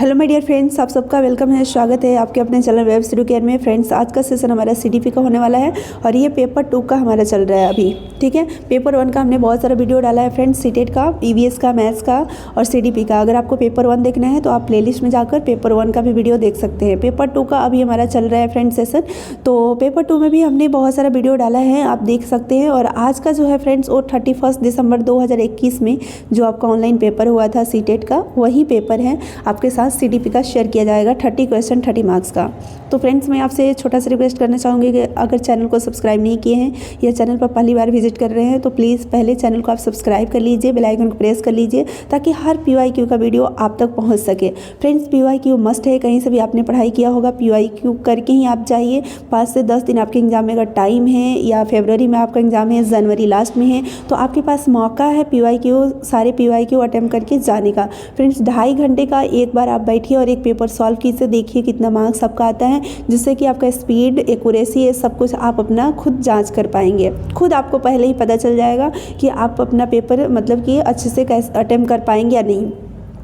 Hello my dear friends, आप सबका welcome है, स्वागत है आपके अपने चैनल वेब स्टडी केयर में। फ्रेंड्स, आज का सेशन हमारा सीडीपी का होने वाला है और ये पेपर 2 का हमारा चल रहा है अभी। ठीक है, पेपर 1 का हमने बहुत सारा वीडियो डाला है फ्रेंड्स, सीटेट का, ईवीएस का, मैथ्स का और सीडीपी का। अगर आपको पेपर 1 देखना है तो आप प्लेलिस्ट में जाकर पेपर 1 का भी वीडियो देख सकते हैं। पेपर 2 का अभी हमारा चल रहा है फ्रेंड्स सेशन, तो पेपर 2 में भी हमने बहुत सारा वीडियो डाला है, आप देख सकते हैं। और आज का जो है फ्रेंड्स वो 31 दिसंबर 2021 में जो आपका ऑनलाइन पेपर हुआ था सीटेट का, वही पेपर है आपके साथ सीडीपी का शेयर किया जाएगा। 30 क्वेश्चन 30 मार्क्स का। तो फ्रेंड्स, मैं आपसे छोटा सा रिक्वेस्ट करना चाहूँगी कि अगर चैनल को सब्सक्राइब नहीं किए हैं या चैनल पर पहली बार विजिट कर रहे हैं तो प्लीज़ पहले चैनल को आप सब्सक्राइब कर लीजिए, बेल आइकन को प्रेस कर लीजिए ताकि हर पीवाईक्यू का वीडियो आप तक पहुँच सके। फ्रेंड्स, पीवाईक्यू मस्ट है, कहीं से भी आपने पढ़ाई किया होगा पीवाईक्यू करके ही आप जाइए। 5 से 10 दिन आपके एग्जाम में अगर टाइम है या फरवरी में आपका एग्जाम है, जनवरी लास्ट में है, तो आपके पास मौका है पीवाईक्यू, सारे पीवाईक्यू अटेम्प्ट करके जाने का। फ्रेंड्स, 2.5 घंटे का एक बार आप बैठिए और एक पेपर सॉल्व कीजिए, देखिए कितना मार्क्स आपका आता है, जिससे कि आपका स्पीड, एक्यूरेसी, ये सब कुछ आप अपना खुद जांच कर पाएंगे। खुद आपको पहले ही पता चल जाएगा कि आप अपना पेपर मतलब कि अच्छे से कैसे अटेम्प्ट कर पाएंगे या नहीं।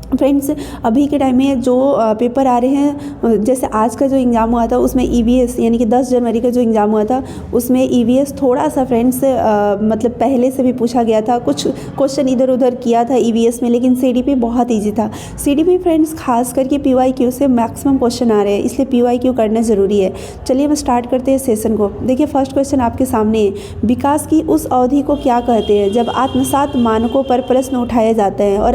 फ्रेंड्स, अभी के टाइम में जो पेपर आ रहे हैं, जैसे आज का जो एग्ज़ाम हुआ था उसमें ईवीएस यानी कि 10 जनवरी का जो एग्ज़ाम हुआ था उसमें ईवीएस थोड़ा सा फ्रेंड्स मतलब पहले से भी पूछा गया था, कुछ क्वेश्चन इधर उधर किया था ईवीएस में, लेकिन सीडीपी बहुत ईजी था। सीडीपी फ्रेंड्स खास करके पीवाईक्यू से मैक्सिमम क्वेश्चन आ रहे हैं, इसलिए पीवाईक्यू करना ज़रूरी है। चलिए हम स्टार्ट करते हैं सेशन को। देखिए, फर्स्ट क्वेश्चन आपके सामने है, विकास की उस अवधि को क्या कहते हैं जब आत्मसात मानकों पर प्रश्न उठाए जाते हैं और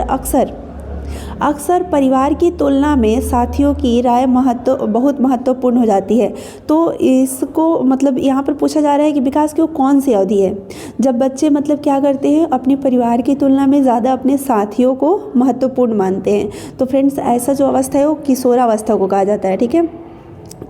अक्सर परिवार की तुलना में साथियों की राय बहुत महत्वपूर्ण हो जाती है। तो इसको मतलब यहाँ पर पूछा जा रहा है कि विकास की वो कौन सी अवधि है जब बच्चे मतलब क्या करते हैं, अपने परिवार की तुलना में ज़्यादा अपने साथियों को महत्वपूर्ण मानते हैं। तो फ्रेंड्स, ऐसा जो अवस्था है वो किशोरावस्था को कहा जाता है। ठीक है,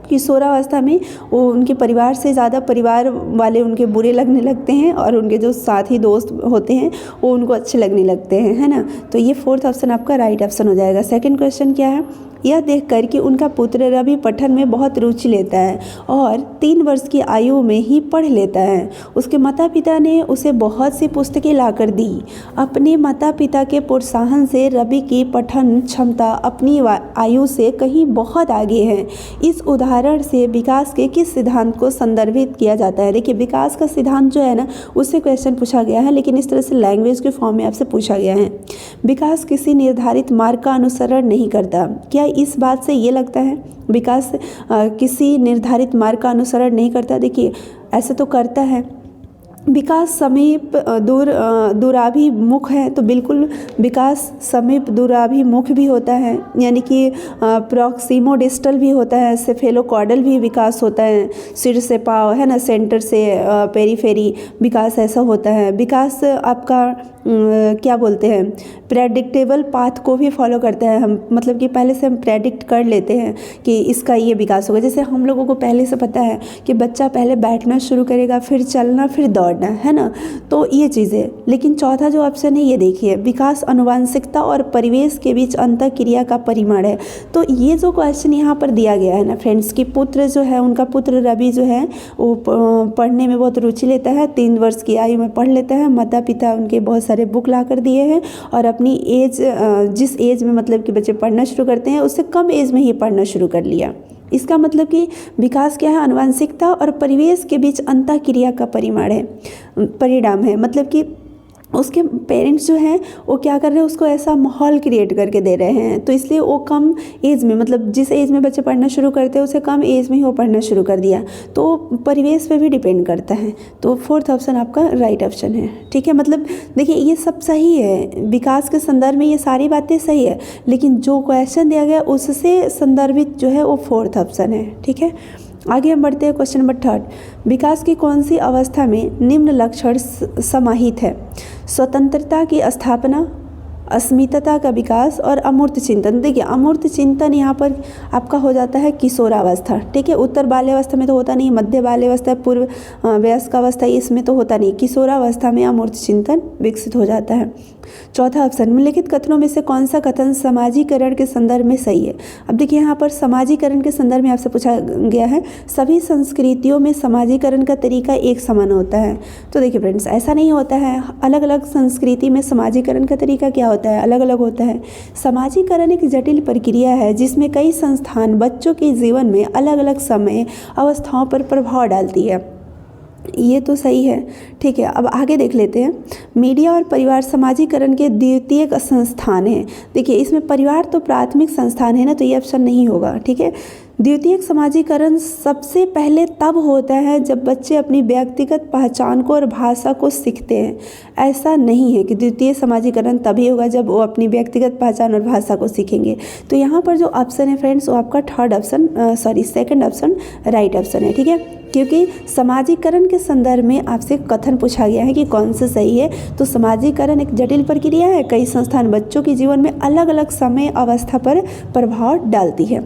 किशोरावस्था में वो उनके परिवार से ज़्यादा परिवार वाले उनके बुरे लगने लगते हैं और उनके जो साथी दोस्त होते हैं वो उनको अच्छे लगने लगते हैं, है ना। तो ये 4th ऑप्शन आपका राइट ऑप्शन हो जाएगा। सेकंड क्वेश्चन क्या है, यह देखकर कि उनका पुत्र रवि पठन में बहुत रुचि लेता है और 3 वर्ष की आयु में ही पढ़ लेता है, उसके माता पिता ने उसे बहुत सी पुस्तकें लाकर दी। अपने माता पिता के प्रोत्साहन से रवि की पठन क्षमता अपनी आयु से कहीं बहुत आगे है। इस उदाहरण से विकास के किस सिद्धांत को संदर्भित किया जाता है? देखिए, विकास का सिद्धांत जो है ना, उससे क्वेश्चन पूछा गया है, लेकिन इस तरह से लैंग्वेज के फॉर्म में आपसे पूछा गया है। विकास किसी निर्धारित मार्ग का अनुसरण नहीं करता। क्या इस बात से ये लगता है विकास किसी निर्धारित मार्ग का अनुसरण नहीं करता? देखिए, ऐसे तो करता है। विकास समीप दूराभिमुख है, तो बिल्कुल विकास समीप दूराभिमुख भी होता है, यानी कि प्रॉक्सिमो डिस्टल भी होता है, सेफेलोकॉर्डल भी विकास होता है, सिर से पाव, है ना, सेंटर से पेरीफेरी विकास ऐसा होता है। विकास आपका क्या बोलते हैं, प्रेडिक्टेबल पाथ को भी फॉलो करते हैं हम, मतलब कि पहले से हम प्रेडिक्ट कर लेते हैं कि इसका ये विकास होगा। जैसे हम लोगों को पहले से पता है कि बच्चा पहले बैठना शुरू करेगा, फिर चलना, फिर दौड़ना, है ना। तो ये चीज़ें। लेकिन चौथा जो ऑप्शन है ये देखिए, विकास आनुवंशिकता और परिवेश के बीच अंतःक्रिया का परिमाण है। तो ये जो क्वेश्चन यहाँ पर दिया गया है ना फ्रेंड्स, कि पुत्र जो है, उनका पुत्र रवि जो है वो पढ़ने में बहुत रुचि लेता है, 3 वर्ष की आयु में पढ़ लेता है। माता पिता उनके बहुत सारे बुक ला कर दिए हैं और अपनी एज, जिस एज में मतलब कि बच्चे पढ़ना शुरू करते हैं उससे कम एज में ही पढ़ना शुरू कर लिया। इसका मतलब कि विकास क्या है, आनुवंशिकता और परिवेश के बीच अंतःक्रिया का परिणाम है। मतलब कि उसके पेरेंट्स जो हैं वो क्या कर रहे हैं, उसको ऐसा माहौल क्रिएट करके दे रहे हैं, तो इसलिए वो कम एज में, मतलब जिस एज में बच्चे पढ़ना शुरू करते हैं उसे कम एज में ही वो पढ़ना शुरू कर दिया। तो परिवेश पे भी डिपेंड करता है। तो 4th ऑप्शन आपका राइट ऑप्शन है। ठीक है, मतलब देखिए ये सब सही है, विकास के संदर्भ में ये सारी बातें सही है, लेकिन जो क्वेश्चन दिया गया उससे संदर्भित जो है वो 4th ऑप्शन है। ठीक है, आगे हम बढ़ते हैं। क्वेश्चन नंबर 3, विकास की कौन सी अवस्था में निम्न लक्षण समाहित है? स्वतंत्रता की स्थापना, अस्मितता का विकास और अमूर्त चिंतन। देखिए, अमूर्त चिंतन यहाँ पर आपका हो जाता है किशोरावस्था। ठीक है, उत्तर बाल्यावस्था में तो होता नहीं, मध्य बाल्यावस्था, पूर्व वयस्क अवस्था, इसमें तो होता नहीं। किशोरावस्था में अमूर्त चिंतन विकसित हो जाता है। चौथा ऑप्शन, निम्नलिखित कथनों में से कौन सा कथन समाजीकरण के संदर्भ में सही है। अब देखिए यहाँ पर समाजीकरण के संदर्भ में आपसे पूछा गया है सभी संस्कृतियों में समाजीकरण का तरीका एक समान होता है। तो देखिए फ्रेंड्स, ऐसा नहीं होता है, अलग अलग संस्कृति में समाजीकरण का तरीका क्या होता है, अलग अलग होता है। समाजीकरण एक जटिल प्रक्रिया है जिसमें कई संस्थान बच्चों के जीवन में अलग अलग समय अवस्थाओं पर प्रभाव डालती है। ये तो सही है, ठीक है। अब आगे देख लेते हैं, मीडिया और परिवार समाजीकरण के द्वितीयक संस्थान हैं। देखिए इसमें परिवार तो प्राथमिक संस्थान है ना, तो ये ऑप्शन नहीं होगा, ठीक है। द्वितीयक समाजीकरण सबसे पहले तब होता है जब बच्चे अपनी व्यक्तिगत पहचान को और भाषा को सीखते हैं। ऐसा नहीं है कि द्वितीय समाजीकरण तभी होगा जब वो अपनी व्यक्तिगत पहचान और भाषा को सीखेंगे। तो यहाँ पर जो ऑप्शन है फ्रेंड्स, वो आपका सेकंड ऑप्शन राइट ऑप्शन है, ठीक है। क्योंकि समाजीकरण के संदर्भ में आपसे कथन पूछा गया है कि कौन सा सही है। तो समाजीकरण एक जटिल प्रक्रिया है, कई संस्थान बच्चों के जीवन में अलग अलग समय अवस्था पर प्रभाव डालती है।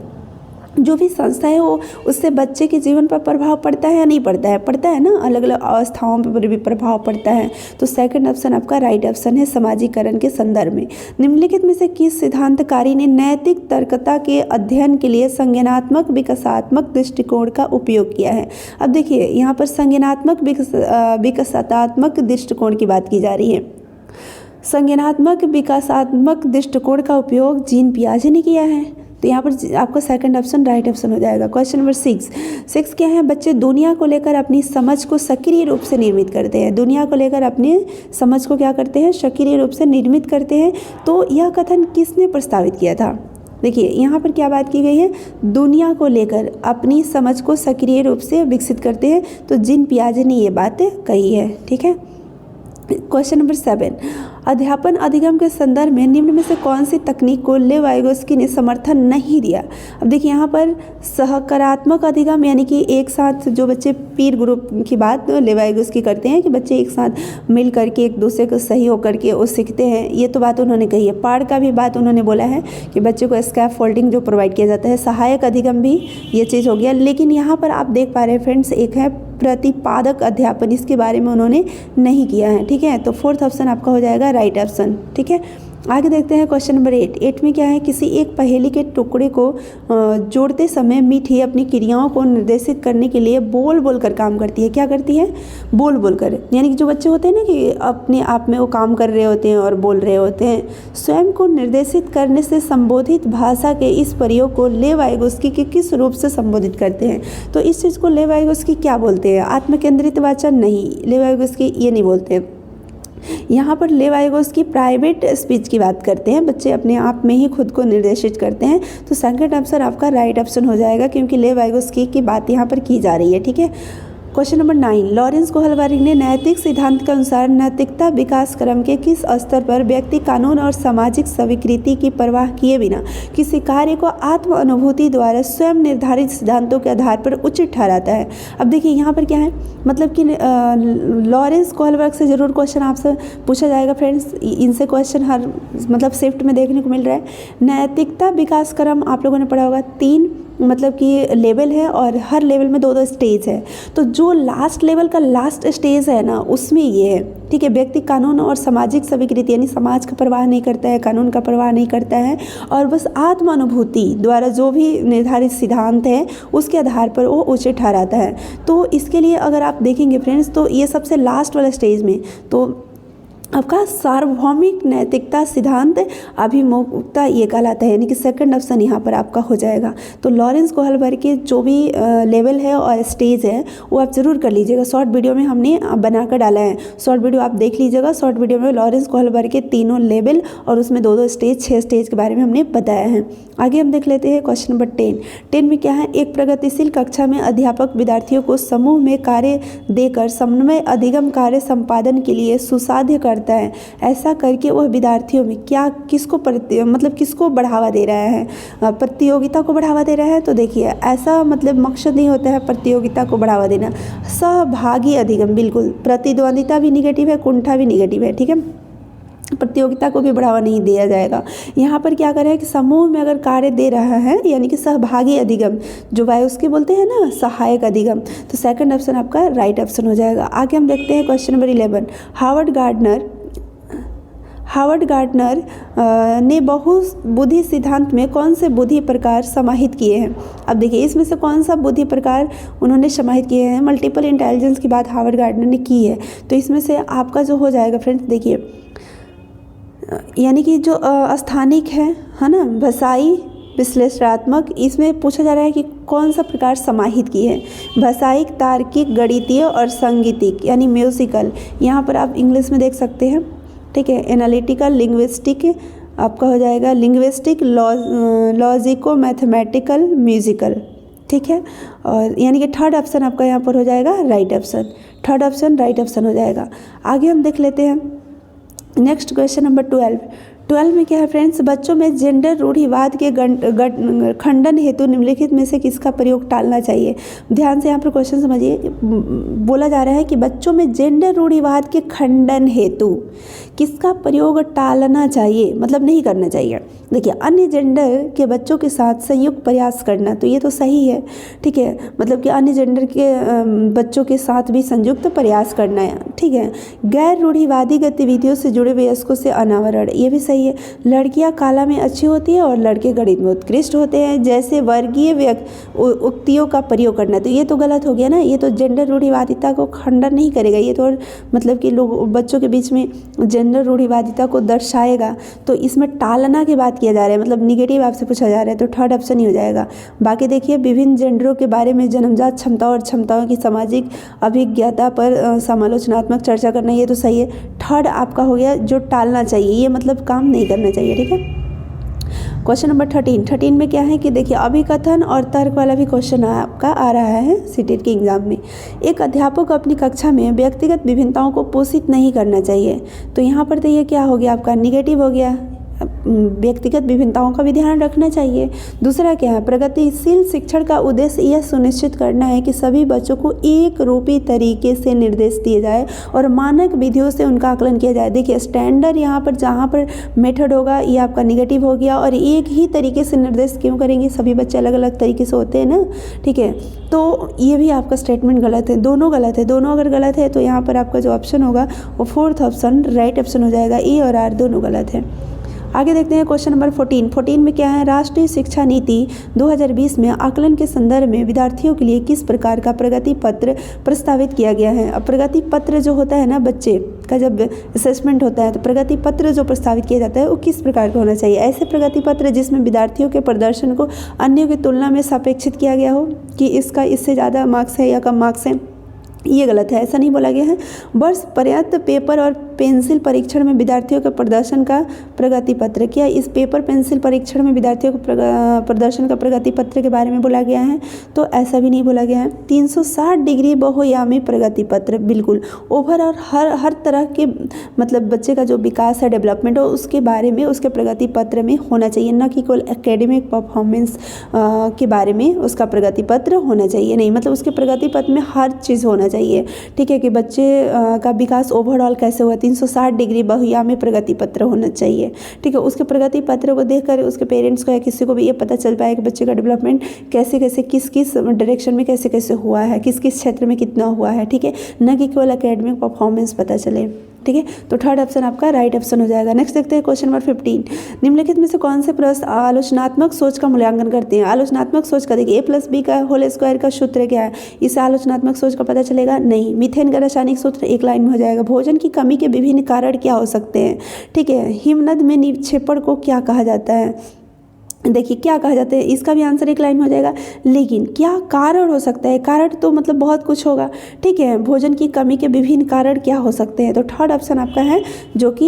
जो भी संस्था है वो उससे बच्चे के जीवन पर प्रभाव पड़ता है या नहीं पड़ता है, पड़ता है ना, अलग अलग अवस्थाओं पर भी प्रभाव पड़ता है। तो सेकंड ऑप्शन आपका राइट ऑप्शन है समाजीकरण के संदर्भ में। निम्नलिखित में से किस सिद्धांतकारी ने नैतिक तर्कता के अध्ययन के लिए संज्ञानात्मक विकासात्मक दृष्टिकोण का उपयोग किया है। अब देखिए यहाँ पर संज्ञानात्मक विकासात्मक दृष्टिकोण की बात की जा रही है। संज्ञानात्मक विकासात्मक दृष्टिकोण का उपयोग जीन पियाजे ने किया है। तो यहाँ पर आपका सेकंड ऑप्शन राइट ऑप्शन हो जाएगा। क्वेश्चन नंबर 6 क्या है, बच्चे दुनिया को लेकर अपनी समझ को सक्रिय रूप से निर्मित करते हैं। दुनिया को लेकर अपनी समझ को क्या करते हैं, सक्रिय रूप से निर्मित करते हैं। तो यह कथन किसने प्रस्तावित किया था। देखिए यहाँ पर क्या बात की गई है, दुनिया को लेकर अपनी समझ को सक्रिय रूप से विकसित करते हैं। तो जीन पियाजे ने ये बातें कही है, ठीक है। क्वेश्चन नंबर 7, अध्यापन अधिगम के संदर्भ में निम्न में से कौन सी तकनीक को लेव वाइगोस्की ने समर्थन नहीं दिया। अब देखिए यहाँ पर सहकारात्मक अधिगम यानी कि एक साथ जो बच्चे पीर ग्रुप की बात लेव वाइगोस्की करते हैं कि बच्चे एक साथ मिल करके एक दूसरे को सहयोग करके वो सीखते हैं, ये तो बात उन्होंने कही है। पाड़ का भी बात उन्होंने बोला है कि बच्चे को स्कैफोल्डिंग जो प्रोवाइड किया जाता है, सहायक अधिगम भी ये चीज़ हो गया। लेकिन यहाँ पर आप देख पा रहे हैं फ्रेंड्स, एक है प्रतिपादक अध्यापन, इसके बारे में उन्होंने नहीं किया है, ठीक है। तो फोर्थ ऑप्शन आपका हो जाएगा राइट ऑप्शन, ठीक है। आगे देखते हैं क्वेश्चन नंबर 8 में क्या है, किसी एक पहेली के टुकड़े को जोड़ते समय मीठी अपनी क्रियाओं को निर्देशित करने के लिए बोल बोल कर काम करती है। क्या करती है, बोल बोल कर। यानी कि जो बच्चे होते हैं ना कि अपने आप में वो काम कर रहे होते हैं और बोल रहे होते हैं। स्वयं को निर्देशित करने से संबोधित भाषा के इस प्रयोग को लेव वाइगोस्की के किस रूप से संबोधित करते हैं। तो इस चीज़ को लेव वाइगोस्की क्या बोलते हैं, आत्मकेंद्रित वाचन नहीं, लेव वाइगोस्की ये नहीं बोलते हैं। यहाँ पर लेव वाइगोस्की प्राइवेट स्पीच की बात करते हैं, बच्चे अपने आप में ही खुद को निर्देशित करते हैं। तो सेकंड ऑप्शन आपका राइट ऑप्शन हो जाएगा, क्योंकि लेव वाइगोस्की की बात यहाँ पर की जा रही है, ठीक है। क्वेश्चन नंबर 9, लॉरेंस कोहलबर्ग ने नैतिक सिद्धांत के अनुसार नैतिकता विकास क्रम के किस स्तर पर व्यक्ति कानून और सामाजिक स्वीकृति की परवाह किए बिना किसी कार्य को आत्म अनुभूति द्वारा स्वयं निर्धारित सिद्धांतों के आधार पर उचित ठहराता है। अब देखिए यहाँ पर क्या है, मतलब कि लॉरेंस कोहलबर्ग से ज़रूर क्वेश्चन आपसे पूछा जाएगा फ्रेंड्स, इनसे क्वेश्चन हर मतलब शिफ्ट में देखने को मिल रहा है। नैतिकता विकास क्रम आप लोगों ने पढ़ा होगा, 3 मतलब कि लेवल है और हर लेवल में 2-2 स्टेज है। तो जो लास्ट लेवल का लास्ट स्टेज है ना, उसमें ये है, ठीक है। व्यक्ति कानून और सामाजिक स्वीकृति यानी समाज का परवाह नहीं करता है, कानून का परवाह नहीं करता है, और बस आत्मानुभूति द्वारा जो भी निर्धारित सिद्धांत है उसके आधार पर वो उचित ठहराता है। तो इसके लिए अगर आप देखेंगे फ्रेंड्स, तो ये सबसे लास्ट वाला स्टेज में तो आपका सार्वभौमिक नैतिकता सिद्धांत अभिमुखता ये कहलाता है, यानी कि सेकंड ऑप्शन यहाँ पर आपका हो जाएगा। तो लॉरेंस कोहलबर्ग के जो भी लेवल है और स्टेज है वो आप ज़रूर कर लीजिएगा। शॉर्ट वीडियो में हमने बनाकर डाला है, शॉर्ट वीडियो आप देख लीजिएगा। शॉर्ट वीडियो में लॉरेंस कोहलबर्ग के 3 लेवल और उसमें 2-2 स्टेज, 6 स्टेज के बारे में हमने बताया है। आगे हम देख लेते हैं क्वेश्चन नंबर 10 में क्या है, एक प्रगतिशील कक्षा में अध्यापक विद्यार्थियों को समूह में कार्य देकर समन्वय अधिगम कार्य संपादन के लिए सुसाध्य करता है। ऐसा करके वह विद्यार्थियों में क्या किसको किसको बढ़ावा दे रहा है, प्रतियोगिता को बढ़ावा दे रहा है। तो देखिए ऐसा मतलब मकसद नहीं होता है प्रतियोगिता को बढ़ावा देना, सहभागी अधिगम, बिल्कुल। प्रतिद्वंदिता भी निगेटिव है, कुंठा भी निगेटिव है, ठीक है। प्रतियोगिता को भी बढ़ावा नहीं दिया जाएगा। यहाँ पर क्या करें कि समूह में अगर कार्य दे रहा है यानी कि सहभागी अधिगम, जो वाइगोस्की बोलते हैं ना सहायक अधिगम, तो सेकंड ऑप्शन आपका राइट ऑप्शन हो जाएगा। आगे हम देखते हैं क्वेश्चन नंबर 11, हावर्ड गार्डनर ने बहुबुद्धि सिद्धांत में कौन से बुद्धि प्रकार समाहित किए हैं? अब देखिए इसमें से कौन सा बुद्धि प्रकार उन्होंने समाहित किए हैं? मल्टीपल इंटेलिजेंस की बात हावर्ड गार्डनर ने की है। तो इसमें से आपका जो हो जाएगा फ्रेंड्स, देखिए यानी कि जो स्थानिक है ना, भाषाई, विश्लेषणात्मक, इसमें पूछा जा रहा है कि कौन सा प्रकार समाहित किए हैं? भाषाइक, तार्किक, गणितीय और संगीतिक यानी म्यूजिकल। यहाँ पर आप इंग्लिश में देख सकते हैं, ठीक है। एनालिटिकल, लिंग्विस्टिक, आपका हो जाएगा लिंग्विस्टिक, लॉजिको, मैथमेटिकल, म्यूजिकल, ठीक है। और यानी कि थर्ड ऑप्शन आपका यहाँ पर हो जाएगा right option. Third option right option हो जाएगा। आगे हम देख लेते हैं नेक्स्ट क्वेश्चन नंबर 12 में क्या है फ्रेंड्स? बच्चों में जेंडर रूढ़िवाद के खंडन हेतु निम्नलिखित में से किसका प्रयोग टालना चाहिए? ध्यान से यहाँ पर क्वेश्चन समझिए। बोला जा रहा है कि बच्चों में जेंडर रूढ़िवाद के खंडन हेतु किसका प्रयोग टालना चाहिए, मतलब नहीं करना चाहिए। देखिए अन्य जेंडर के बच्चों के साथ संयुक्त प्रयास करना, तो ये तो सही है, ठीक है। मतलब कि अन्य जेंडर के बच्चों के साथ भी संयुक्त प्रयास करना है, ठीक है। गैर रूढ़िवादी गतिविधियों से जुड़े वयस्कों से अनावरण, ये भी सही है। लड़कियां कला में अच्छी होती है और लड़के गणित में उत्कृष्ट होते हैं, जैसे वर्गीय उक्तियों का प्रयोग करना, तो ये तो गलत हो गया ना। ये तो जेंडर रूढ़िवादिता को खंडन नहीं करेगा, ये तो मतलब कि लोग बच्चों के बीच में जेंडर रूढ़िवादिता को दर्शाएगा। तो इसमें टालना की बात किया जा रहा है, मतलब निगेटिव आपसे पूछा जा रहा है, तो थर्ड ऑप्शन ही हो जाएगा। बाकी देखिए विभिन्न जेंडरों के बारे में जन्मजात क्षमताओं और क्षमताओं की सामाजिक अभिज्ञता पर समालोचनात्मक चर्चा करना, ये तो सही है। थर्ड आपका हो गया जो टालना चाहिए, ये मतलब काम नहीं करना चाहिए, ठीक है। क्वेश्चन नंबर 13 में क्या है कि देखिए अभिकथन और तर्क वाला भी क्वेश्चन आपका आ रहा है सीटेट के एग्जाम में। एक अध्यापक को अपनी कक्षा में व्यक्तिगत विभिन्नताओं को पोषित नहीं करना चाहिए, तो यहाँ पर तो ये क्या हो गया आपका निगेटिव हो गया। व्यक्तिगत विभिन्नताओं का भी ध्यान रखना चाहिए। दूसरा क्या है? प्रगतिशील शिक्षण का उद्देश्य यह सुनिश्चित करना है कि सभी बच्चों को एक रूपी तरीके से निर्देश दिए जाए और मानक विधियों से उनका आकलन किया जाए। देखिए स्टैंडर्ड यहाँ पर जहाँ पर मेथड होगा ये आपका निगेटिव हो गया, और एक ही तरीके से निर्देश क्यों करेंगे? सभी बच्चे अलग अलग तरीके से होते हैं ना, ठीक है। तो ये भी आपका स्टेटमेंट गलत है, दोनों गलत है। दोनों अगर गलत है तो यहाँ पर आपका जो ऑप्शन होगा वो फोर्थ ऑप्शन राइट ऑप्शन हो जाएगा। ए और आर दोनों गलत है। आगे देखते हैं क्वेश्चन नंबर 14 में क्या है? राष्ट्रीय शिक्षा नीति 2020 में आकलन के संदर्भ में विद्यार्थियों के लिए किस प्रकार का प्रगति पत्र प्रस्तावित किया गया है? अब प्रगति पत्र जो होता है ना, बच्चे का जब असेसमेंट होता है तो प्रगति पत्र जो प्रस्तावित किया जाता है वो किस प्रकार का होना चाहिए? ऐसे प्रगति पत्र जिसमें विद्यार्थियों के प्रदर्शन को अन्यों की तुलना में सापेक्षित किया गया हो कि इसका इससे ज़्यादा मार्क्स है या कम मार्क्स है, ये गलत है, ऐसा नहीं बोला गया है। वर्ष पर्याप्त पेपर और पेंसिल परीक्षण में विद्यार्थियों के प्रदर्शन का प्रगति पत्र, क्या इस पेपर पेंसिल परीक्षण में विद्यार्थियों के प्रदर्शन का प्रगति पत्र के बारे में बोला गया है? तो ऐसा भी नहीं बोला गया है। 360 डिग्री बहुआयामी प्रगति पत्र, बिल्कुल ओवर और हर तरह के मतलब बच्चे का जो विकास है, डेवलपमेंट हो, उसके बारे में उसके प्रगति पत्र में होना चाहिए, न कि केवल एकेडमिक परफॉर्मेंस के बारे में उसका प्रगति पत्र होना चाहिए। नहीं, मतलब उसके प्रगति पत्र में हर चीज़ होना चाहिए, ठीक है, कि बच्चे का विकास ओवरऑल कैसे हुआ, 360 डिग्री बहुआयामी प्रगति पत्र होना चाहिए, ठीक है। उसके प्रगति पत्र को देखकर उसके पेरेंट्स को या किसी को भी ये पता चल पाए कि बच्चे का डेवलपमेंट कैसे कैसे किस किस डायरेक्शन में कैसे कैसे हुआ है, किस किस क्षेत्र में कितना हुआ है, ठीक है, न कि केवल एकेडमिक परफॉर्मेंस पता चले, ठीक है। तो थर्ड ऑप्शन आपका राइट ऑप्शन हो जाएगा। नेक्स्ट देखते हैं क्वेश्चन नंबर 15। निम्नलिखित में से कौन से प्रश्न आलोचनात्मक सोच का मूल्यांकन करते हैं? आलोचनात्मक सोच का देखिए A+B का होल स्क्वायर का सूत्र क्या है? इससे आलोचनात्मक सोच का पता चलेगा? नहीं। मीथेन का रासायनिक सूत्र एक लाइन में हो जाएगा। भोजन की कमी के विभिन्न कारण क्या हो सकते हैं? ठीक है। हिमनद में निक्षेपण को क्या कहा जाता है? देखिए क्या कहा जाता है, इसका भी आंसर एक लाइन में हो जाएगा। लेकिन क्या कारण हो सकता है? कारण तो मतलब बहुत कुछ होगा, ठीक है। भोजन की कमी के विभिन्न कारण क्या हो सकते हैं? तो थर्ड ऑप्शन आपका है जो कि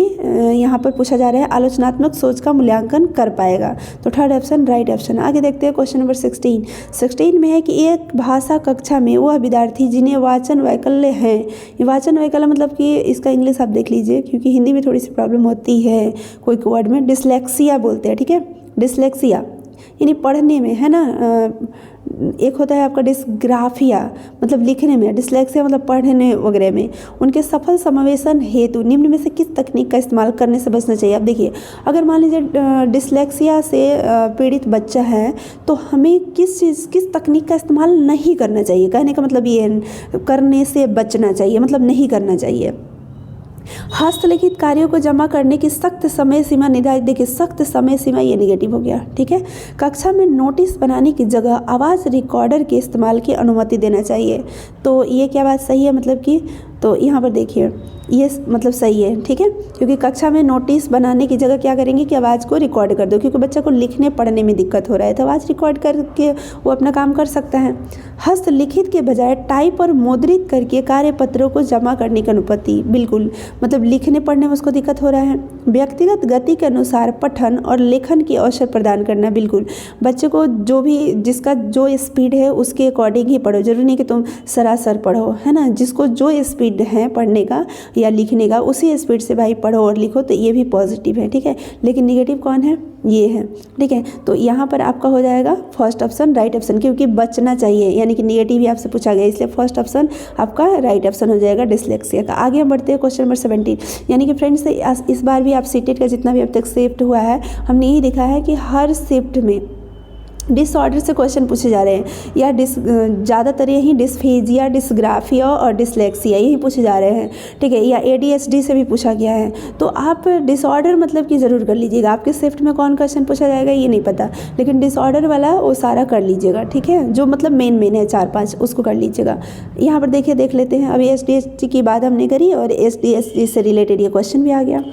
यहाँ पर पूछा जा रहा है, आलोचनात्मक सोच का मूल्यांकन कर पाएगा। तो थर्ड ऑप्शन राइट ऑप्शन। आगे देखते हैं क्वेश्चन नंबर 16 में है कि एक भाषा कक्षा में वह विद्यार्थी जिन्हें वाचन वैकल्य है, ये वाचन वैकल्य मतलब कि इसका इंग्लिश आप देख लीजिए, क्योंकि हिंदी में थोड़ी सी प्रॉब्लम होती है कोई वर्ड में, डिसलेक्सिया बोलते हैं, ठीक है। डिसलेक्सिया यानी पढ़ने में, है ना। एक होता है आपका डिस्ग्राफिया मतलब लिखने में, डिसलेक्सिया मतलब पढ़ने वगैरह में। उनके सफल समावेशन हेतु निम्न में से किस तकनीक का इस्तेमाल करने से बचना चाहिए? अब देखिए अगर मान लीजिए डिसलेक्सिया से पीड़ित बच्चा है तो हमें किस तकनीक का इस्तेमाल नहीं करना चाहिए? कहने का मतलब ये है, करने से बचना चाहिए, मतलब नहीं करना चाहिए। हस्तलिखित कार्यों को जमा करने की सख्त समय सीमा निर्धारित। देखिए सख्त समय सीमा, ये निगेटिव हो गया, ठीक है। कक्षा में नोटिस बनाने की जगह आवाज़ रिकॉर्डर के इस्तेमाल की अनुमति देना चाहिए। तो ये क्या बात सही है, मतलब कि तो यहाँ पर देखिए ये मतलब सही है, ठीक है, क्योंकि कक्षा में नोटिस बनाने की जगह क्या करेंगे कि आवाज़ को रिकॉर्ड कर दो, क्योंकि बच्चा को लिखने पढ़ने में दिक्कत हो रहा है तो आवाज़ रिकॉर्ड करके वो अपना काम कर सकता है। हस्तलिखित के बजाय टाइप और मुद्रित करके कार्यपत्रों को जमा करने की अनुमति, बिल्कुल, मतलब लिखने पढ़ने में उसको दिक्कत हो रहा है। व्यक्तिगत गति के अनुसार पठन और लेखन के अवसर प्रदान करना, बिल्कुल, बच्चे को जो भी जिसका जो स्पीड है उसके अकॉर्डिंग ही पढ़ो, जरूरी नहीं कि तुम सरासर पढ़ो, है ना। जिसको जो स्पीड है पढ़ने का या लिखने का उसी स्पीड से भाई पढ़ो और लिखो, तो ये भी पॉजिटिव है, ठीक है। लेकिन निगेटिव कौन है, ये है, ठीक है। तो यहाँ पर आपका हो जाएगा फर्स्ट ऑप्शन राइट ऑप्शन, क्योंकि बचना चाहिए, यानी कि निगेटिव ही आपसे पूछा गया, इसलिए फर्स्ट ऑप्शन आपका राइट ऑप्शन हो जाएगा डिसलेक्सिया का। आगे हम बढ़ते हैं क्वेश्चन नंबर 17, यानी कि फ्रेंड्स इस बार भी आप सीटेट का जितना भी अब तक शिफ्ट हुआ है हमने यही देखा है कि हर शिफ्ट में डिसऑर्डर से क्वेश्चन पूछे जा रहे हैं, या ज़्यादातर यही डिस्फेजिया, डिस्ग्राफिया और डिसलेक्सिया यही पूछे जा रहे हैं, ठीक है, या ADHD से भी पूछा गया है। तो आप डिसऑर्डर मतलब कि ज़रूर कर लीजिएगा। आपके शिफ्ट में कौन क्वेश्चन पूछा जाएगा ये नहीं पता, लेकिन डिसऑर्डर वाला वो सारा कर लीजिएगा, ठीक है, जो मतलब मेन है 4-5 उसको कर लीजिएगा। यहाँ पर देखिए देख लेते हैं, अभी SDHD की बात हमने करी और SDHD से रिलेटेड ये क्वेश्चन भी आ गया।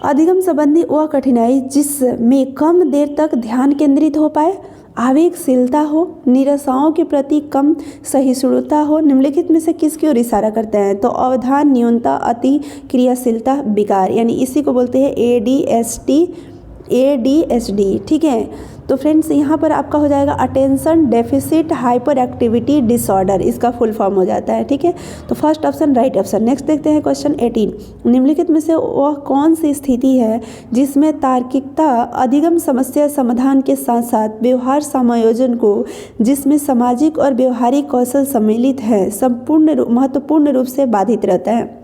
अधिगम संबंधी वह कठिनाई जिसमें कम देर तक ध्यान केंद्रित हो पाए, आवेगशीलता हो, निराशाओं के प्रति कम सहिष्णुता हो, निम्नलिखित में से किसकी ओर इशारा करते हैं। तो अवधान, न्यूनता, अति क्रियाशीलता, विकार, यानी इसी को बोलते हैं ADHD, ठीक है। तो फ्रेंड्स यहाँ पर आपका हो जाएगा attention deficit hyper activity disorder, इसका फुल फॉर्म हो जाता है, ठीक है। तो first option right option. Next देखते हैं क्वेश्चन 18, निम्नलिखित में से वह कौन सी स्थिति है जिसमें तार्किकता अधिगम समस्या समाधान के साथ साथ व्यवहार समायोजन को, जिसमें सामाजिक और व्यवहारिक कौशल सम्मिलित है, महत्वपूर्ण रूप से बाधित रहता है।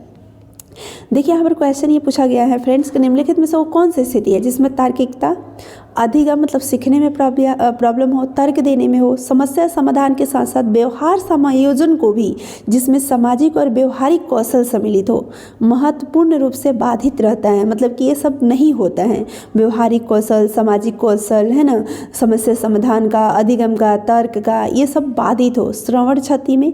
देखिए यहाँ पर क्वेश्चन ये पूछा गया है फ्रेंड्स कि निम्नलिखित में से वो कौन सी स्थिति है जिसमें तार्किकता अधिगम मतलब सीखने में प्रॉब्लम हो, तर्क देने में हो, समस्या समाधान के साथ साथ व्यवहार समायोजन को भी, जिसमें सामाजिक और व्यवहारिक कौशल सम्मिलित हो, महत्वपूर्ण रूप से बाधित रहता है। मतलब कि ये सब नहीं होता है, व्यवहारिक कौशल, सामाजिक कौशल, है ना, समस्या समाधान का, अधिगम का, तर्क का, ये सब बाधित हो। श्रवण क्षति में,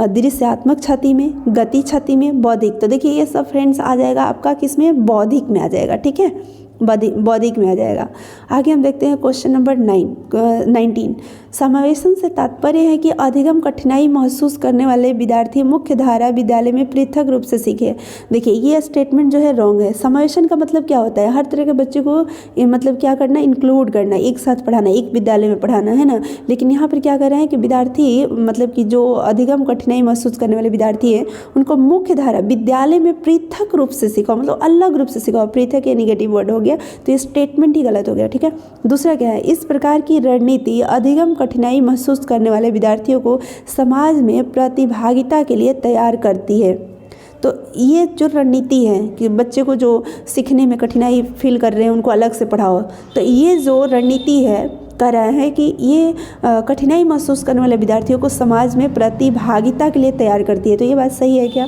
दृश्यात्मक क्षति में, गति क्षति में, बौद्धिक। तो देखिए ये सब फ्रेंड्स आ जाएगा आपका किसमें, बौद्धिक में आ जाएगा, ठीक है, बौद्धिक में आ जाएगा। आगे हम देखते हैं क्वेश्चन नंबर 19, समावेशन से तात्पर्य है कि अधिगम कठिनाई महसूस करने वाले विद्यार्थी मुख्य धारा विद्यालय में पृथक रूप से सीखे। देखिए ये स्टेटमेंट जो है रॉन्ग है। समावेशन का मतलब क्या होता है, हर तरह के बच्चे को मतलब क्या करना, इंक्लूड करना, एक साथ पढ़ाना, एक विद्यालय में पढ़ाना, है ना। लेकिन यहाँ पर क्या कर रहे हैं कि विद्यार्थी मतलब कि जो अधिगम कठिनाई महसूस करने वाले विद्यार्थी हैं उनको मुख्य धारा विद्यालय में पृथक रूप से सिखाओ, मतलब अलग रूप से सिखाओ। पृथक ये निगेटिव वर्ड हो गया, तो ये स्टेटमेंट ही गलत हो गया, ठीक है। दूसरा क्या है, इस प्रकार की रणनीति अधिगम कठिनाई महसूस करने वाले विद्यार्थियों को समाज में प्रतिभागिता के लिए तैयार करती है। तो ये जो रणनीति है कि बच्चे को जो सीखने में कठिनाई फील कर रहे हैं उनको अलग से पढ़ाओ, तो ये जो रणनीति है कह रहा है कि ये कठिनाई महसूस करने वाले विद्यार्थियों को समाज में प्रतिभागिता के लिए तैयार करती है। तो ये बात सही है क्या?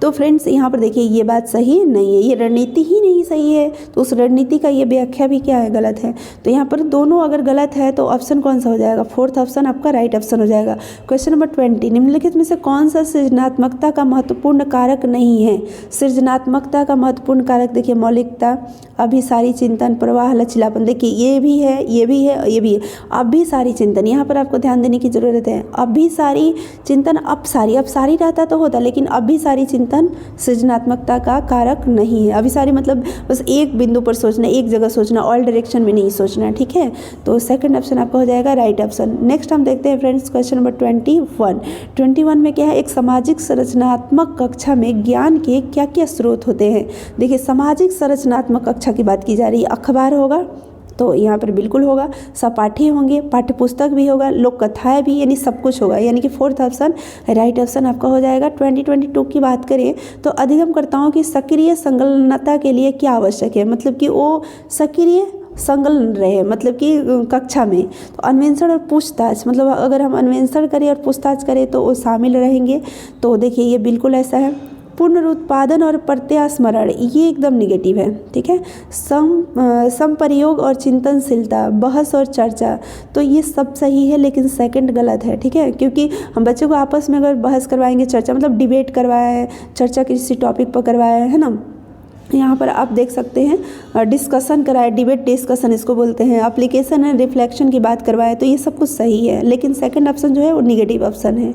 तो फ्रेंड्स यहाँ पर देखिए ये बात सही नहीं है, ये रणनीति ही नहीं सही है, तो उस रणनीति का ये व्याख्या भी क्या है, गलत है। तो यहाँ पर दोनों अगर गलत है तो ऑप्शन कौन सा हो जाएगा, फोर्थ ऑप्शन आपका राइट ऑप्शन हो जाएगा। क्वेश्चन नंबर 20, निम्नलिखित में से कौन सा सृजनात्मकता का महत्वपूर्ण कारक नहीं है। सृजनात्मकता का महत्वपूर्ण कारक देखिए मौलिकता, अभिसारी चिंतन, प्रवाह, लचीलापन। देखिए ये भी है, ये भी है, ये भी है। अभिसारी चिंतन, यहाँ पर आपको ध्यान देने की जरूरत है। अभिसारी चिंतन, अपसारी रहता तो होता, लेकिन अभिसारी चिंतन सृजनात्मकता का कारक नहीं है। अभिसारी मतलब बस एक बिंदु पर सोचना, एक जगह सोचना, ऑल डायरेक्शन में नहीं सोचना, ठीक है। तो सेकंड ऑप्शन आपका हो जाएगा राइट ऑप्शन। नेक्स्ट हम देखते हैं फ्रेंड्स क्वेश्चन नंबर 21 में क्या है, एक सामाजिक संरचनात्मक कक्षा में ज्ञान के क्या क्या स्रोत होते हैं। देखिए सामाजिक संरचनात्मक कक्षा की बात की जा रही है, अखबार होगा तो यहाँ पर बिल्कुल होगा, सपाठी होंगे, पाठ्य पुस्तक भी होगा, लोक कथाएँ भी, यानी सब कुछ होगा, यानी कि फोर्थ ऑप्शन राइट ऑप्शन आपका हो जाएगा। 2022 की बात करें तो अधिगमकर्ताओं की सक्रिय संलग्नता के लिए क्या आवश्यक है, मतलब कि वो सक्रिय संलग्न रहे, मतलब कि कक्षा में। तो अन्वेषण और पूछताछ, मतलब अगर हम अन्वेषण करें और पूछताछ करें तो वो शामिल रहेंगे। तो देखिए ये बिल्कुल ऐसा है। पुनरुत्पादन और प्रत्यास्मरण ये एकदम निगेटिव है, ठीक है। संप्रयोग और चिंतनशीलता, बहस और चर्चा, तो ये सब सही है लेकिन सेकंड गलत है, ठीक है। क्योंकि हम बच्चों को आपस में अगर बहस करवाएंगे, चर्चा मतलब डिबेट करवाया है, चर्चा किसी टॉपिक पर करवाया है ना, यहाँ पर आप देख सकते हैं डिस्कशन कराए, डिबेट डिस्कशन इसको बोलते हैं, एप्लीकेशन एंड रिफ्लेक्शन की बात करवाए, तो ये सब कुछ सही है लेकिन सेकंड ऑप्शन जो है वो निगेटिव ऑप्शन है।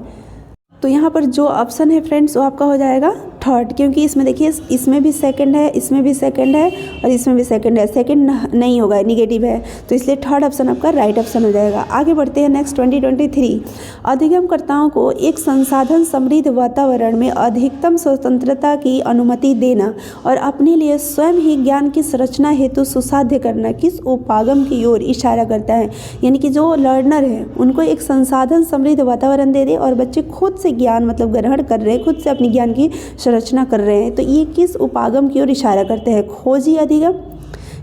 तो यहाँ पर जो ऑप्शन है फ्रेंड्स वो आपका हो जाएगा थर्ड, क्योंकि इसमें देखिए इसमें भी सेकंड है, इसमें भी सेकंड है और इसमें भी सेकंड है, सेकंड नहीं होगा, निगेटिव है, तो इसलिए थर्ड ऑप्शन आपका राइट ऑप्शन हो जाएगा। आगे बढ़ते हैं नेक्स्ट 2023। अधिगमकर्ताओं को एक संसाधन समृद्ध वातावरण में अधिकतम स्वतंत्रता की अनुमति देना और अपने लिए स्वयं ही ज्ञान की संरचना हेतु सुसाध्य करना किस उपागम की ओर इशारा करता है। यानी कि जो लर्नर है उनको एक संसाधन समृद्ध वातावरण दे दे और बच्चे खुद से ज्ञान मतलब ग्रहण कर रहे हैं, खुद से अपनी ज्ञान की रचना कर रहे हैं, तो ये किस उपागम की ओर इशारा करते हैं। खोजी अधिगम,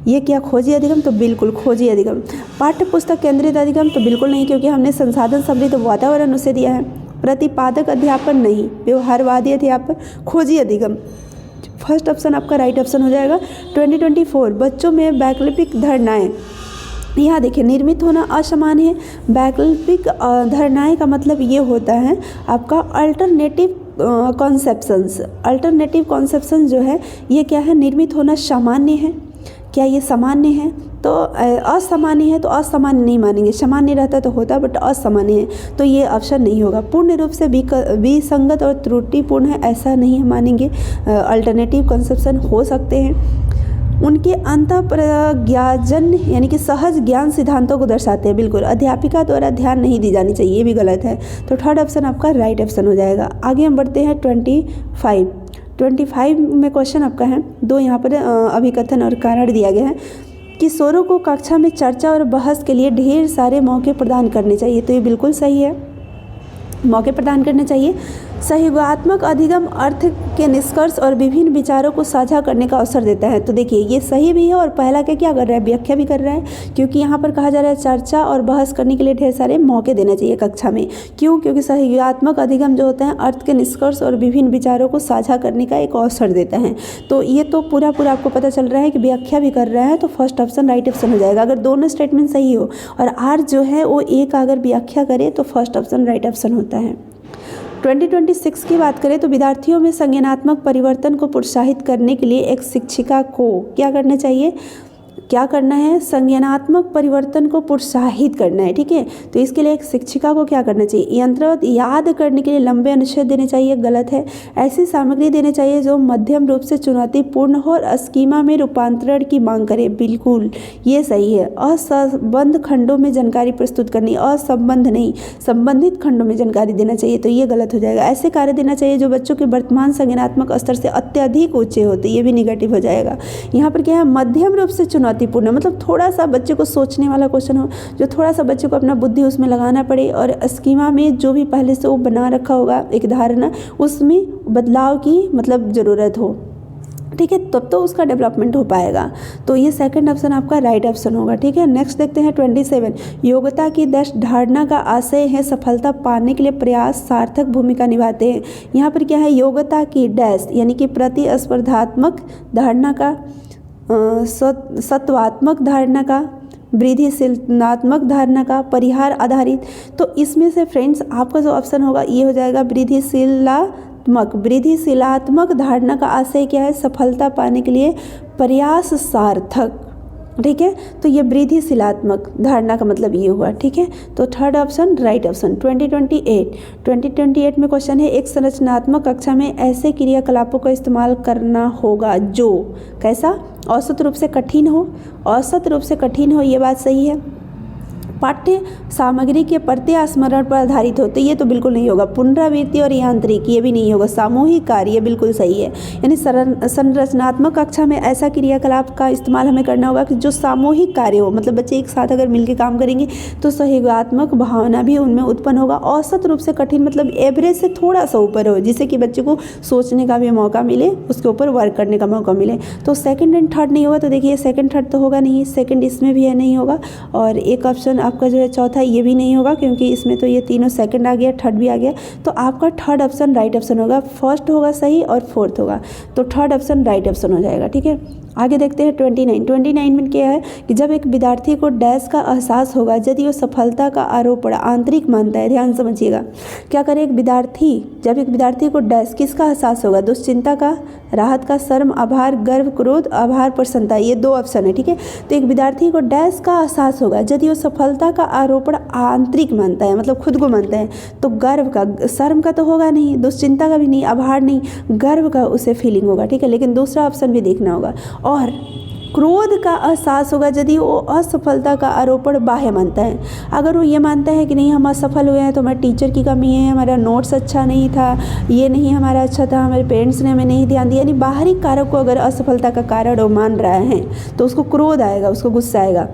ये क्या खोजी अधिगम, तो बिल्कुल खोजी अधिगम। पाठ्य पुस्तक केंद्रित अधिगम, तो बिल्कुल नहीं, क्योंकि हमने संसाधन समृद्ध वातावरण उसे दिया है। प्रतिपादक अध्यापन नहीं, व्यवहारवादी अध्यापन, खोजी अधिगम, फर्स्ट ऑप्शन आपका राइट ऑप्शन हो जाएगा। 2024 बच्चों में वैकल्पिक धारणाएं, यहाँ देखिए निर्मित होना असमान है। वैकल्पिक धारणाएं का मतलब ये होता है आपका अल्टरनेटिव कॉन्सेप्शंस। अल्टरनेटिव कॉन्सेप्शन जो है ये क्या है, निर्मित होना सामान्य है, क्या ये सामान्य है, तो असामान्य है तो असामान्य नहीं मानेंगे, सामान्य रहता तो होता बट असामान्य है तो ये ऑप्शन नहीं होगा। पूर्ण रूप से विसंगत और त्रुटिपूर्ण है ऐसा नहीं मानेंगे, अल्टरनेटिव कॉन्सेप्शन हो सकते हैं। उनके अंतःप्रज्ञाजन यानी कि सहज ज्ञान सिद्धांतों को दर्शाते हैं, बिल्कुल। अध्यापिका द्वारा ध्यान नहीं दी जानी चाहिए, ये भी गलत है, तो थर्ड ऑप्शन आपका राइट ऑप्शन हो जाएगा। आगे हम बढ़ते हैं 25 में क्वेश्चन आपका है, दो यहाँ पर अभिकथन और कारण दिया गया है। किशोरों को कक्षा में चर्चा और बहस के लिए ढेर सारे मौके प्रदान करने चाहिए, तो ये बिल्कुल सही है, मौके प्रदान करने चाहिए। सहयोगात्मक अधिगम अर्थ के निष्कर्ष और विभिन्न विचारों को साझा करने का अवसर देता है, तो देखिए ये सही भी है और पहला के क्या कर रहा है, व्याख्या भी कर रहा है, क्योंकि यहाँ पर कहा जा रहा है चर्चा और बहस करने के लिए ढेर सारे मौके देने चाहिए कक्षा में। क्यों, क्योंकि सहयोगात्मक अधिगम जो होता है अर्थ के निष्कर्ष और विभिन्न विचारों को साझा करने का एक अवसर देता है, तो ये तो पूरा आपको पता चल रहा है कि व्याख्या भी कर रहा है, तो फर्स्ट ऑप्शन राइट ऑप्शन हो जाएगा। अगर दोनों स्टेटमेंट सही हो और आर जो है वो एक अगर व्याख्या करे तो फर्स्ट ऑप्शन राइट ऑप्शन होता है। 2026 की बात करें तो विद्यार्थियों में संज्ञानात्मक परिवर्तन को प्रोत्साहित करने के लिए एक शिक्षिका को क्या करना चाहिए, क्या करना है, संज्ञानात्मक परिवर्तन को प्रोत्साहित करना है, ठीक है। तो इसके लिए एक शिक्षिका को क्या करना चाहिए, यंत्रवत याद करने के लिए लंबे अनुच्छेद देने चाहिए, गलत है। ऐसी सामग्री देनी चाहिए जो मध्यम रूप से चुनौतीपूर्ण हो और स्कीमा में रूपांतरण की मांग करे, बिल्कुल ये सही है। असंबद्ध खंडों में जानकारी प्रस्तुत करनी, असंबद्ध नहीं संबंधित खंडों में जानकारी देना चाहिए, तो ये गलत हो जाएगा। ऐसे कार्य देना चाहिए जो बच्चों के वर्तमान संज्ञानात्मक स्तर से अत्यधिक ऊंचे होते, ये भी निगेटिव हो जाएगा। यहाँ पर क्या है, मध्यम रूप से चुनौतीपूर्ण, मतलब थोड़ा सा बच्चे को सोचने वाला क्वेश्चन हो, जो थोड़ा सा बच्चे को अपना बुद्धि उसमें लगाना पड़े और स्कीमा में जो भी पहले से वो बना रखा होगा एक धारणा उसमें बदलाव की मतलब ज़रूरत हो, ठीक है, तब तो उसका डेवलपमेंट हो पाएगा, तो ये सेकंड ऑप्शन आपका राइट ऑप्शन होगा, ठीक है। नेक्स्ट देखते हैं 27। योग्यता की डैश धारणा का आशय है सफलता पाने के लिए प्रयास सार्थक भूमिका निभाते हैं। यहाँ पर क्या है, योग्यता की डैश यानी कि प्रतिस्पर्धात्मक धारणा का, सत्वात्मक धारणा का, वृद्धिशीलात्मक धारणा का, परिहार आधारित, तो इसमें से फ्रेंड्स आपका जो ऑप्शन होगा ये हो जाएगा वृद्धिशीलात्मक धारणा का आशय क्या है, सफलता पाने के लिए प्रयास सार्थक, ठीक है, तो ये वृद्धिशीलात्मक धारणा का मतलब ये हुआ, ठीक है, तो थर्ड ऑप्शन राइट ऑप्शन। 2028 में क्वेश्चन है, एक संरचनात्मक कक्षा में ऐसे क्रियाकलापों का इस्तेमाल करना होगा जो कैसा, औसत रूप से कठिन हो, औसत रूप से कठिन हो, ये बात सही है। पाठ्य सामग्री के प्रत्यास्मरण पर आधारित हो, तो ये तो बिल्कुल नहीं होगा। पुनरावृत्ति और यांत्रिक, ये भी नहीं होगा। सामूहिक कार्य, ये बिल्कुल सही है। यानी संरचनात्मक कक्षा में ऐसा क्रियाकलाप का इस्तेमाल हमें करना होगा कि जो सामूहिक कार्य हो, मतलब बच्चे एक साथ अगर मिलकर काम करेंगे तो सहयोगात्मक भावना भी उनमें उत्पन्न होगा। औसत रूप से कठिन मतलब एवरेज से थोड़ा सा ऊपर हो, जिससे कि बच्चे को सोचने का भी मौका मिले, उसके ऊपर वर्क करने का मौका मिले। तो सेकंड एंड थर्ड नहीं होगा, तो देखिए सेकंड थर्ड तो होगा नहीं, सेकंड इसमें भी है नहीं होगा, और एक ऑप्शन आपका जो है चौथा ये भी नहीं होगा, क्योंकि इसमें तो ये तीनों सेकंड आ गया, थर्ड भी आ गया, तो आपका थर्ड ऑप्शन राइट ऑप्शन होगा। फर्स्ट होगा सही और फोर्थ होगा, तो थर्ड ऑप्शन राइट ऑप्शन हो जाएगा। ठीक है, आगे देखते हैं 29 में क्या है कि जब एक विद्यार्थी को डैश का एहसास होगा यदि वो सफलता का आरोपण आंतरिक मानता है। ध्यान समझिएगा, क्या करे एक विद्यार्थी, जब एक विद्यार्थी को डैश किसका एहसास होगा, दुश्चिंता का, राहत का, शर्म, आभार, गर्व, क्रोध, आभार, प्रसन्नता, ये दो ऑप्शन है। ठीक है, तो एक विद्यार्थी को डैश का एहसास होगा यदि वो सफलता का आरोपण आंतरिक मानता है, मतलब खुद को मानता है, तो गर्व का, शर्म का तो होगा नहीं, दुश्चिंता का भी नहीं, आभार नहीं, गर्व का उसे फीलिंग होगा। ठीक है, लेकिन दूसरा ऑप्शन भी देखना होगा। और क्रोध का एहसास होगा यदि वो असफलता का आरोपण बाह्य मानता है। अगर वो ये मानता है कि नहीं हम असफल हुए हैं तो हमारे टीचर की कमी है, हमारा नोट्स अच्छा नहीं था, ये नहीं हमारा अच्छा था, हमारे पेरेंट्स ने हमें नहीं ध्यान दिया, यानी बाहरी कारक को अगर असफलता का कारण वो मान रहा है तो उसको क्रोध आएगा, उसको गुस्सा आएगा।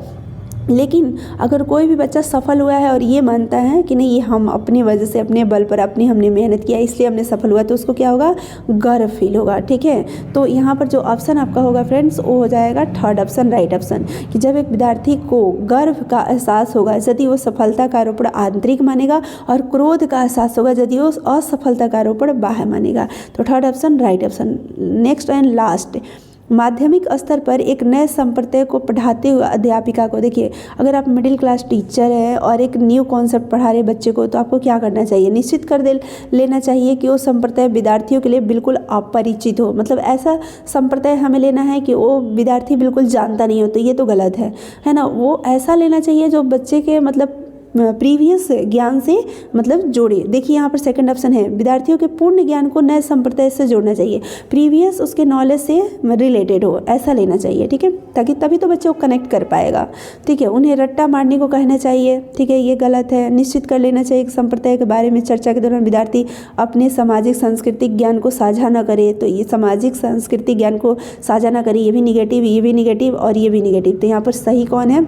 लेकिन अगर कोई भी बच्चा सफल हुआ है और ये मानता है कि नहीं ये हम अपनी वजह से, अपने बल पर, हमने मेहनत किया इसलिए हमने सफल हुआ, तो उसको क्या होगा, गर्व फील होगा। ठीक है, तो यहाँ पर जो ऑप्शन आपका होगा फ्रेंड्स वो हो जाएगा थर्ड ऑप्शन राइट ऑप्शन, कि जब एक विद्यार्थी को गर्व का एहसास होगा यदि वो सफलता का आरोपण आंतरिक मानेगा, और क्रोध का एहसास होगा यदि वो असफलता का आरोपण बाह्य मानेगा, तो third option right option. Next and last, माध्यमिक स्तर पर एक नए संप्रदाय को पढ़ाते हुए अध्यापिका को, देखिए अगर आप मिडिल क्लास टीचर है और एक न्यू कॉन्सेप्ट पढ़ा रहे बच्चे को, तो आपको क्या करना चाहिए, निश्चित कर लेना चाहिए कि वो संप्रदाय विद्यार्थियों के लिए बिल्कुल अपरिचित हो। मतलब ऐसा संप्रदाय हमें लेना है कि वो विद्यार्थी बिल्कुल जानता नहीं हो, तो ये तो गलत है ना। वो ऐसा लेना चाहिए जो बच्चे के मतलब प्रीवियस ज्ञान से मतलब जोड़े। देखिए यहाँ पर सेकंड ऑप्शन है, विद्यार्थियों के पूर्ण ज्ञान को नए संप्रदाय से जोड़ना चाहिए, प्रीवियस उसके नॉलेज से रिलेटेड हो, ऐसा लेना चाहिए। ठीक है, ताकि तभी तो बच्चे को कनेक्ट कर पाएगा। ठीक है, उन्हें रट्टा मारने को कहना चाहिए, ठीक है, ये गलत है। निश्चित कर लेना चाहिए कि संप्रदाय के बारे में चर्चा के दौरान विद्यार्थी अपने सामाजिक सांस्कृतिक ज्ञान को साझा न करे, तो ये सामाजिक सांस्कृतिक ज्ञान को साझा न करे, ये भी निगेटिव, ये भी निगेटिव और ये भी निगेटिव। तो यहाँ पर सही कौन है,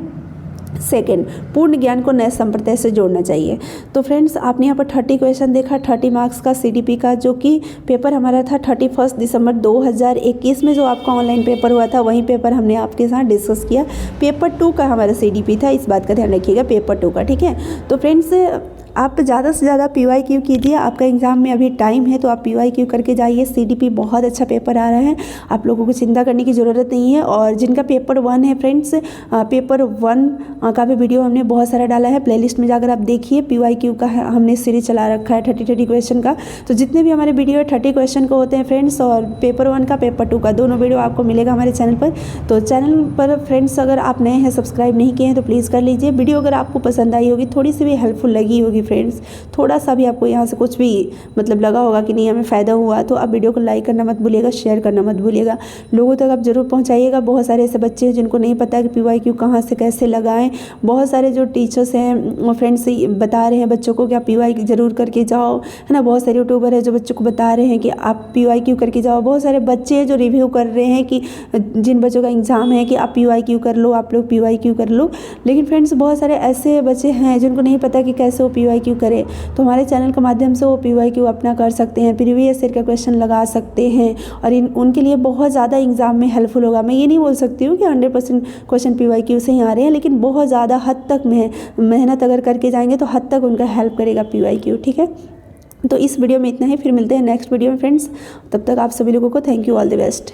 सेकेंड, पूर्ण ज्ञान को नए संप्रदाय से जोड़ना चाहिए। तो फ्रेंड्स आपने यहाँ पर 30 क्वेश्चन देखा, 30 मार्क्स का सीडीपी का, जो कि पेपर हमारा था 31 दिसंबर 2021 में जो आपका ऑनलाइन पेपर हुआ था, वही पेपर हमने आपके साथ डिस्कस किया। पेपर 2 का हमारा सीडीपी था, इस बात का ध्यान रखिएगा, पेपर 2 का। ठीक है, तो फ्रेंड्स आप ज़्यादा से ज़्यादा PYQ कीजिए, आपका एग्ज़ाम में अभी टाइम है, तो आप PYQ करके जाइए। CDP बहुत अच्छा पेपर आ रहा है, आप लोगों को चिंता करने की ज़रूरत नहीं है। और जिनका पेपर 1 है फ्रेंड्स, पेपर 1 का भी वीडियो हमने बहुत सारा डाला है, प्लेलिस्ट में जाकर आप देखिए। PYQ का हमने सीरीज चला रखा है 30 क्वेश्चन का, तो जितने भी हमारे वीडियो 30 क्वेश्चन को होते हैं फ्रेंड्स, और पेपर 1 का, पेपर 2 का, दोनों वीडियो आपको मिलेगा हमारे चैनल पर। तो चैनल पर फ्रेंड्स अगर आप नए हैं, सब्सक्राइब नहीं किए हैं, तो प्लीज़ कर लीजिए। वीडियो अगर आपको पसंद आई होगी, थोड़ी सी भी हेल्पफुल लगी होगी फ्रेंड्स, थोड़ा सा भी आपको यहाँ से कुछ भी मतलब लगा होगा कि नहीं हमें फ़ायदा हुआ, तो आप वीडियो को लाइक करना मत भूलिएगा, शेयर करना मत भूलिएगा, लोगों तक आप जरूर पहुँचाइएगा। बहुत सारे ऐसे बच्चे हैं जिनको नहीं पता कि PYQ कहाँ से कैसे लगाएं। बहुत सारे जो टीचर्स हैं फ्रेंड्स बता रहे हैं बच्चों को कि आप PYQ जरूर करके जाओ, है ना। बहुत सारे यूट्यूबर है जो बच्चों को बता रहे हैं कि आप PYQ करके जाओ। बहुत सारे बच्चे हैं जो रिव्यू कर रहे हैं कि जिन बच्चों का एग्ज़ाम है कि आप PYQ कर लो, आप लोग PYQ कर लो। लेकिन फ्रेंड्स बहुत सारे ऐसे बच्चे हैं जिनको नहीं पता कि कैसे वो PYQ करे, तो हमारे चैनल के माध्यम से वो PYQ अपना कर सकते हैं, प्रीवियस ईयर का क्वेश्चन लगा सकते हैं, और उनके लिए बहुत ज़्यादा एग्ज़ाम में हेल्पफुल होगा। मैं ये नहीं बोल सकती हूँ कि 100% क्वेश्चन PYQ से ही आ रहे हैं, लेकिन बहुत ज़्यादा हद तक मेहनत अगर करके जाएंगे तो हद तक उनका हेल्प करेगा PYQ। ठीक है, तो इस वीडियो में इतना ही, फिर मिलते हैं नेक्स्ट वीडियो में फ्रेंड्स। तब तक आप सभी लोगों को thank you, all the best.